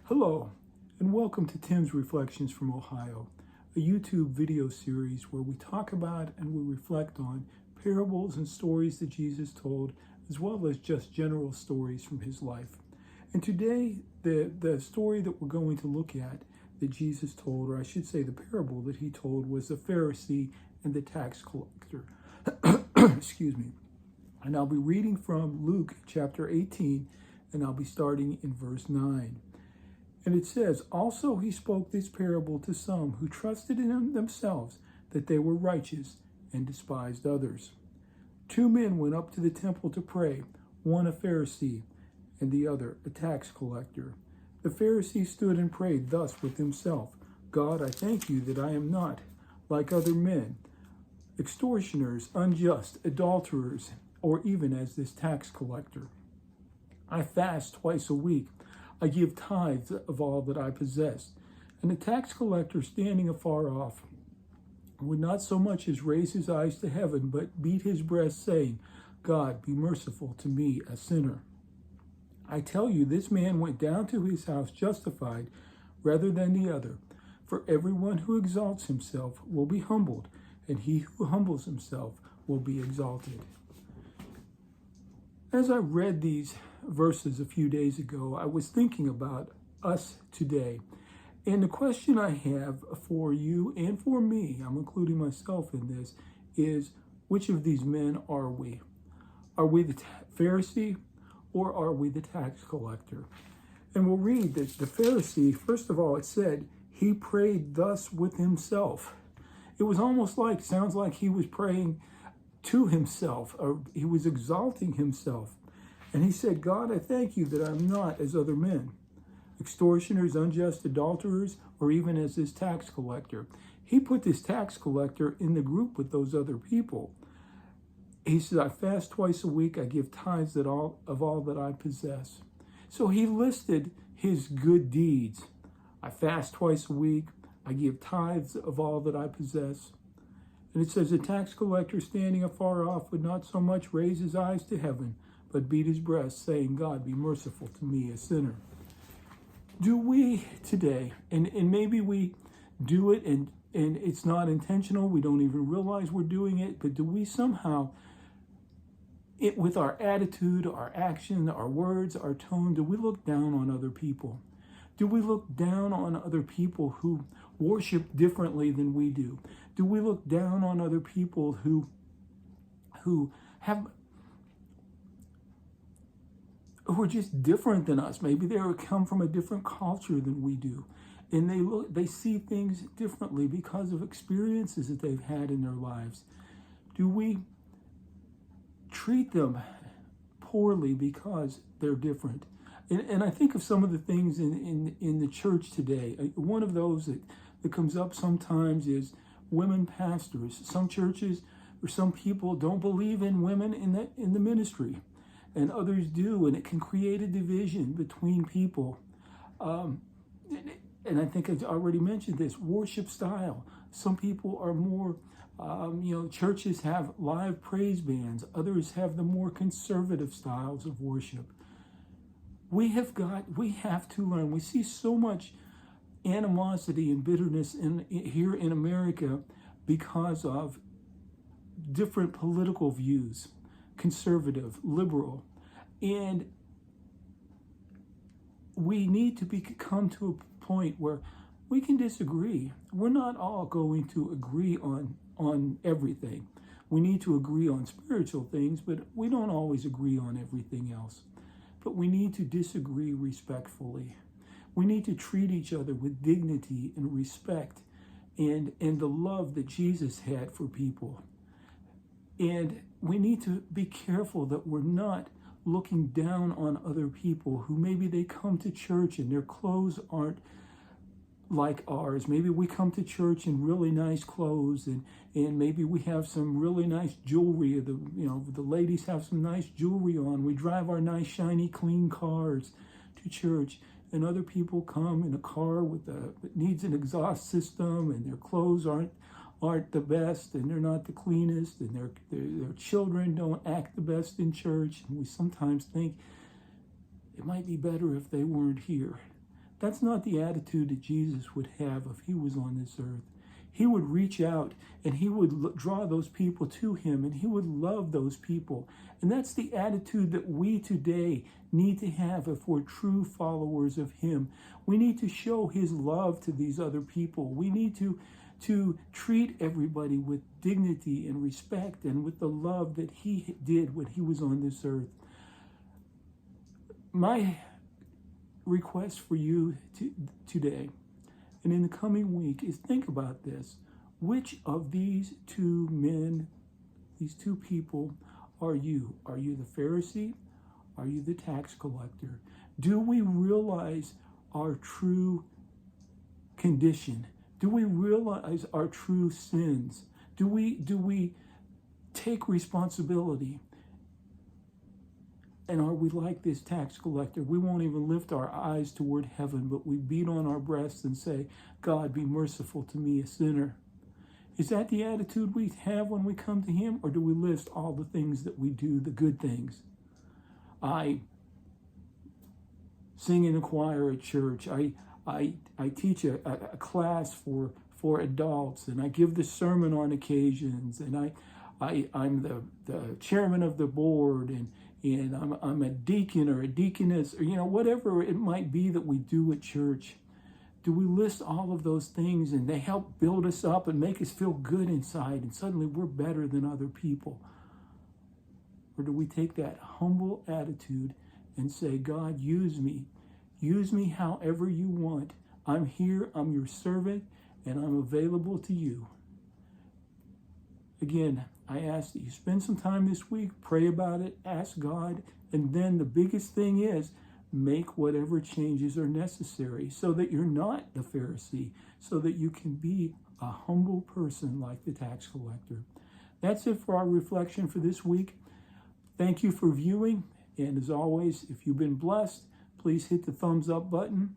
Hello, and welcome to Tim's Reflections from Ohio, a YouTube video series where we talk about and we reflect on parables and stories that Jesus told, as well as just general stories from his life. And today, the story that we're going to look at that Jesus told, or I should say the parable that he told, was the Pharisee and the tax collector. Excuse me. And I'll be reading from Luke chapter 18, and I'll be starting in verse 9. And it says, "Also he spoke this parable to some who trusted in themselves that they were righteous and despised others. 2 men went up to the temple to pray, one a Pharisee and the other a tax collector. The Pharisee stood and prayed thus with himself, 'God, I thank you that I am not like other men, extortioners, unjust, adulterers, or even as this tax collector. I fast twice a week. I give tithes of all that I possess.' And the tax collector, standing afar off, would not so much as raise his eyes to heaven, but beat his breast, saying, 'God, be merciful to me, a sinner.' I tell you, this man went down to his house justified rather than the other. For everyone who exalts himself will be humbled, and he who humbles himself will be exalted." As I read these verses a few days ago, I was thinking about us today. And the question I have for you and for me, I'm including myself in this, is which of these men are we? Are we the Pharisee or are we the tax collector? And we'll read that the Pharisee, first of all, it said, he prayed thus with himself. It was almost like, sounds like he was praying to himself, or he was exalting himself. And he said, "God, I thank you that I'm not as other men, extortioners, unjust, adulterers, or even as this tax collector." He put this tax collector in the group with those other people. He said, "I fast twice a week. I give tithes of all that I possess." So he listed his good deeds. I fast twice a week. I give tithes of all that I possess. And it says, "The tax collector, standing afar off, would not so much raise his eyes to heaven, but beat his breast, saying, 'God, be merciful to me, a sinner.'" Do we today, and maybe we do it and it's not intentional, we don't even realize we're doing it, but do we somehow, with our attitude, our action, our words, our tone, do we look down on other people? Do we look down on other people who worship differently than we do? Do we look down on other people who are just different than us? Maybe they come from a different culture than we do, and they see things differently because of experiences that they've had in their lives. Do we treat them poorly because they're different? And I think of some of the things in the church today. One of those that comes up sometimes is women pastors. Some churches or some people don't believe in women in the ministry, and others do, and it can create a division between people. And I think I already mentioned this, worship style. Some people are more, churches have live praise bands. Others have the more conservative styles of worship. We have to learn. We see so much animosity and bitterness here in America because of different political views, conservative, liberal. And we need to come to a point where we can disagree. We're not all going to agree on everything. We need to agree on spiritual things, but we don't always agree on everything else. But we need to disagree respectfully. We need to treat each other with dignity and respect and the love that Jesus had for people. And we need to be careful that we're not looking down on other people who maybe they come to church and their clothes aren't like ours. Maybe we come to church in really nice clothes and maybe we have some really nice jewelry. The ladies have some nice jewelry on. We drive our nice, shiny, clean cars to church, and other people come in a car that needs an exhaust system, and their clothes aren't the best, and they're not the cleanest, and their children don't act the best in church. And we sometimes think it might be better if they weren't here. That's not the attitude that Jesus would have if he was on this earth. He would reach out and he would draw those people to him and he would love those people. And that's the attitude that we today need to have if we're true followers of him. We need to show his love to these other people. We need to treat everybody with dignity and respect and with the love that he did when he was on this earth. My request for you today and in the coming week is think about this. Which of these two men, these two people, are you? Are you the Pharisee? Are you the tax collector? Do we realize our true condition? Do we realize our true sins? Do we take responsibility? And are we like this tax collector? We won't even lift our eyes toward heaven, but we beat on our breasts and say, God, be merciful to me, a sinner. Is that the attitude we have when we come to him? Or do we list all the things that we do, the good things? I sing in a choir at church. I teach a class for adults, and I give the sermon on occasions, and I'm the chairman of the board, and I'm a deacon or a deaconess, or whatever it might be that we do at church. Do we list all of those things and they help build us up and make us feel good inside, and suddenly we're better than other people? Or do we take that humble attitude and say, God, use me however you want. I'm here, I'm your servant, and I'm available to you. Again, I ask that you spend some time this week, pray about it, ask God, and then the biggest thing is make whatever changes are necessary so that you're not the Pharisee, so that you can be a humble person like the tax collector. That's it for our reflection for this week. Thank you for viewing, and as always, if you've been blessed, please hit the thumbs up button.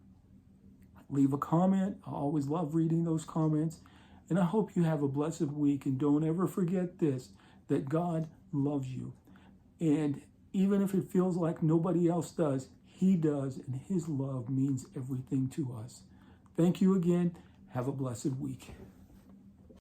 Leave a comment. I always love reading those comments. And I hope you have a blessed week. And don't ever forget this, that God loves you. And even if it feels like nobody else does, he does. And his love means everything to us. Thank you again. Have a blessed week.